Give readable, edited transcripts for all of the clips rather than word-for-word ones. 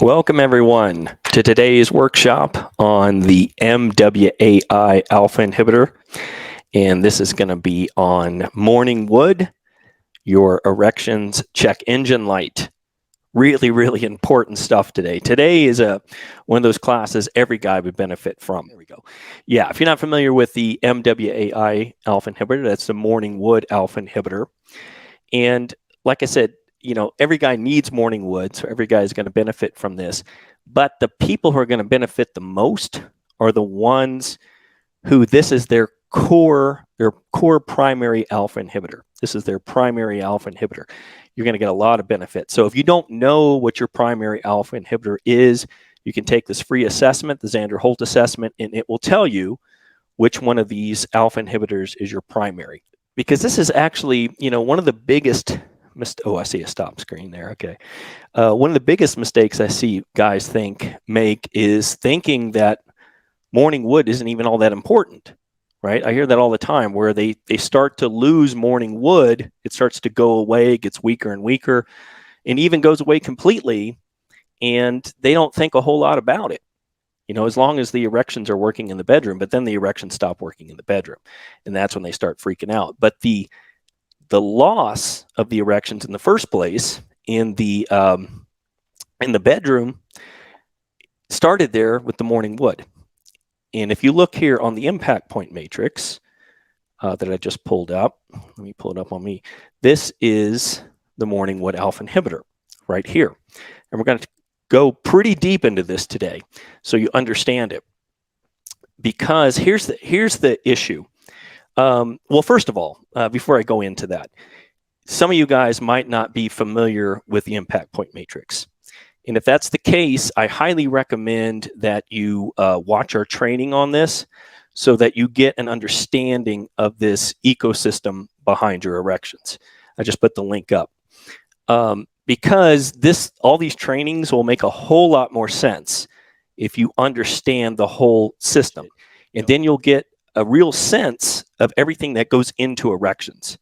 Welcome everyone to today's workshop on the MWAI alpha inhibitor, and this is going to be on morning wood, your erections check engine light. Really important stuff today. Today is one of those classes every guy would benefit from. There we go. Yeah, if you're not familiar with the MWAI alpha inhibitor, that's the morning wood alpha inhibitor. And like I said, you know, every guy needs morning wood, so every guy is going to benefit from this. But the people who are going to benefit the most are the ones who this is their core primary alpha inhibitor. This is their primary alpha inhibitor. You're going to get a lot of benefit. So if you don't know what your primary alpha inhibitor is, you can take this free assessment, the Zander-Holt assessment, and it will tell you which one of these alpha inhibitors is your primary. Because this is actually, you know, one of the biggest I see a stop screen there. Okay. One of the biggest mistakes I see guys make is thinking that morning wood isn't even all that important, right? I hear that all the time where they start to lose morning wood. It starts to go away, it gets weaker and weaker, and even goes away completely. And they don't think a whole lot about it. You know, as long as the erections are working in the bedroom, but then the erections stop working in the bedroom. And that's when they start freaking out. But the loss of the erections in the first place in the bedroom started there with the morning wood. And if you look here on the impact point matrix that I just pulled up, let me pull it up on me. This is the morning wood alpha inhibitor right here. And we're going to go pretty deep into this today so you understand it. Because here's the issue. Well, first of all, before I go into that, some of you guys might not be familiar with the impact point matrix. And if that's the case, I highly recommend that you watch our training on this so that you get an understanding of this ecosystem behind your erections. I just put the link up. Because all these trainings will make a whole lot more sense if you understand the whole system. And then you'll get a real sense of everything that goes into erections,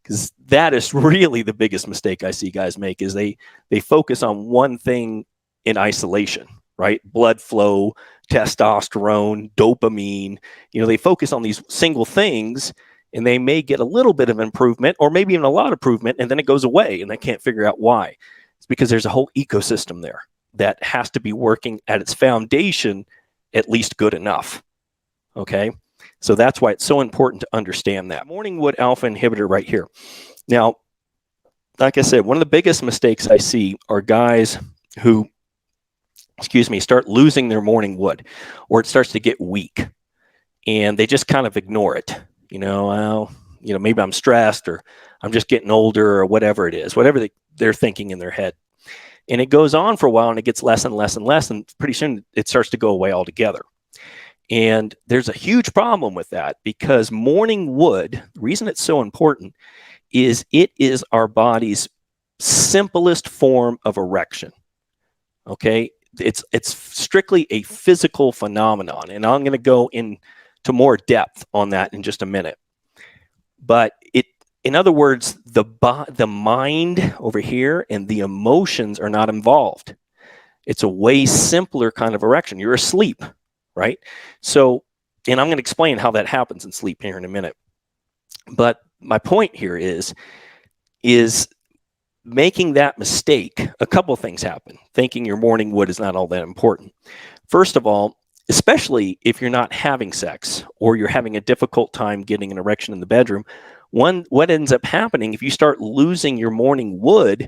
because that is really the biggest mistake I see guys make is they focus on one thing in isolation, right? Blood flow, testosterone, dopamine, you know, they focus on these single things and they may get a little bit of improvement or maybe even a lot of improvement, and then it goes away and they can't figure out why. It's because there's a whole ecosystem there that has to be working at its foundation at least good enough. Okay. So that's why it's so important to understand that. Morning wood alpha inhibitor right here. Now, like I said, one of the biggest mistakes I see are guys who, start losing their morning wood, or it starts to get weak and they just kind of ignore it. You know, well, you know, maybe I'm stressed or I'm just getting older or whatever it is, whatever they're thinking in their head. And it goes on for a while and it gets less and less and less. And pretty soon it starts to go away altogether. And there's a huge problem with that because morning wood, the reason it's so important is it is our body's simplest form of erection. Okay, it's strictly a physical phenomenon, and I'm going to go into more depth on that in just a minute. But in other words, the mind over here and the emotions are not involved. It's a way simpler kind of erection. You're asleep. Right? So, and I'm going to explain how that happens in sleep here in a minute. But my point here is making that mistake, a couple of things happen. Thinking your morning wood is not all that important. First of all, especially if you're not having sex or you're having a difficult time getting an erection in the bedroom, what ends up happening if you start losing your morning wood,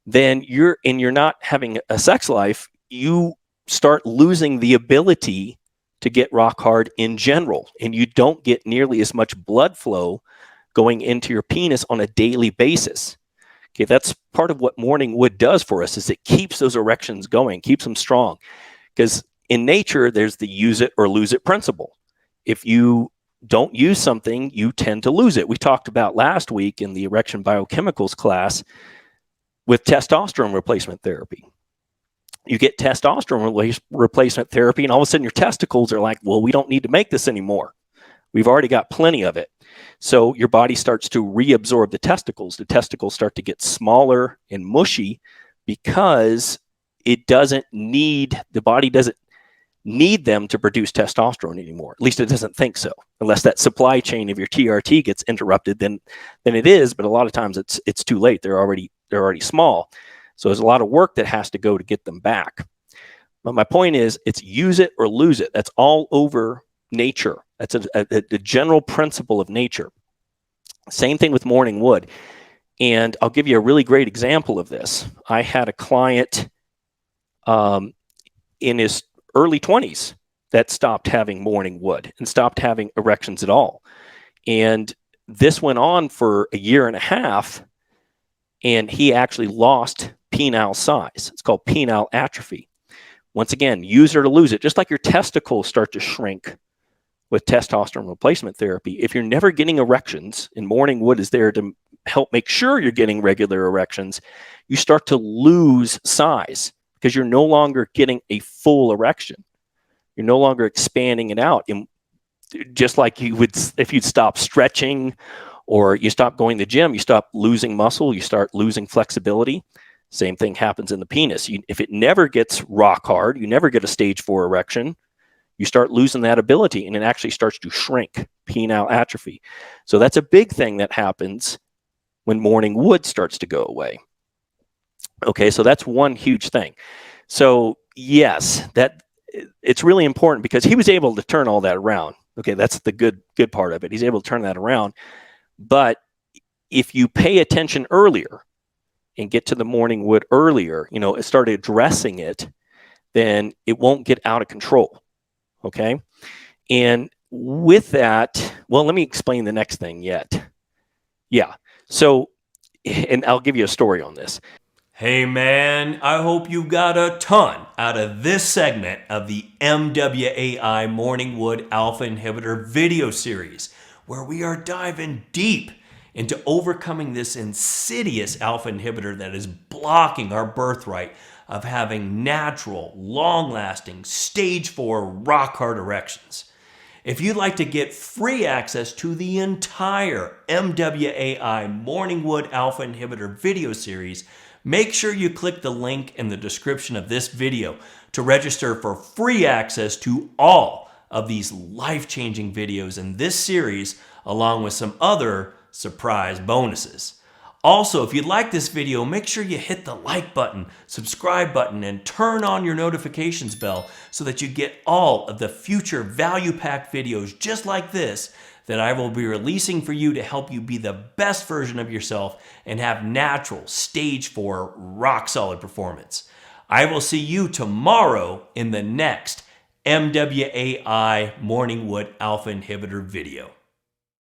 then you're not having a sex life, you start losing the ability to get rock hard in general, and you don't get nearly as much blood flow going into your penis on a daily basis. Okay, that's part of what morning wood does for us is it keeps those erections going, keeps them strong. Because in nature, there's the use it or lose it principle. If you don't use something, you tend to lose it. We talked about last week in the erection biochemicals class with testosterone replacement therapy. You get testosterone replacement therapy, and all of a sudden your testicles are like, well, we don't need to make this anymore. We've already got plenty of it. So your body starts to reabsorb the testicles. The testicles start to get smaller and mushy because the body doesn't need them to produce testosterone anymore. At least it doesn't think so, unless that supply chain of your TRT gets interrupted. Then it is. But a lot of times it's too late. They're already small. So there's a lot of work that has to go to get them back. But my point is, it's use it or lose it. That's all over nature. That's a general principle of nature. Same thing with morning wood. And I'll give you a really great example of this. I had a client in his early 20s that stopped having morning wood and stopped having erections at all. And this went on for a year and a half, and he actually lost penile size. It's called penile atrophy. Once again, use it or lose it. Just like your testicles start to shrink with testosterone replacement therapy, if you're never getting erections, and morning wood is there to help make sure you're getting regular erections, you start to lose size because you're no longer getting a full erection. You're no longer expanding it out. And just like you would, if you'd stop stretching or you stop going to the gym, you stop losing muscle, you start losing flexibility. Same thing happens in the penis. If it never gets rock hard, you never get a stage 4 erection, you start losing that ability and it actually starts to shrink, penile atrophy. So that's a big thing that happens when morning wood starts to go away. Okay, so that's one huge thing. So yes, that it's really important because he was able to turn all that around. Okay, that's the good part of it. He's able to turn that around. But if you pay attention earlier and get to the morning wood earlier, start addressing it, then it won't get out of control. Okay, and with that, well, let me explain the next thing yet. Yeah, so, and I'll give you a story on this. Hey man, I hope you got a ton out of this segment of the MWAI Morning Wood Alpha Inhibitor video series, where we are diving deep into overcoming this insidious alpha inhibitor that is blocking our birthright of having natural, long-lasting, stage 4 rock-hard erections. If you'd like to get free access to the entire MWAI Morning Wood Alpha Inhibitor video series, make sure you click the link in the description of this video to register for free access to all of these life-changing videos in this series, along with some other surprise bonuses. Also, if you like this video, make sure you hit the like button, subscribe button, and turn on your notifications bell so that you get all of the future value-packed videos just like this that I will be releasing for you to help you be the best version of yourself and have natural, stage 4, rock-solid performance. I will see you tomorrow in the next MWAI Morning Wood Alpha Inhibitor video.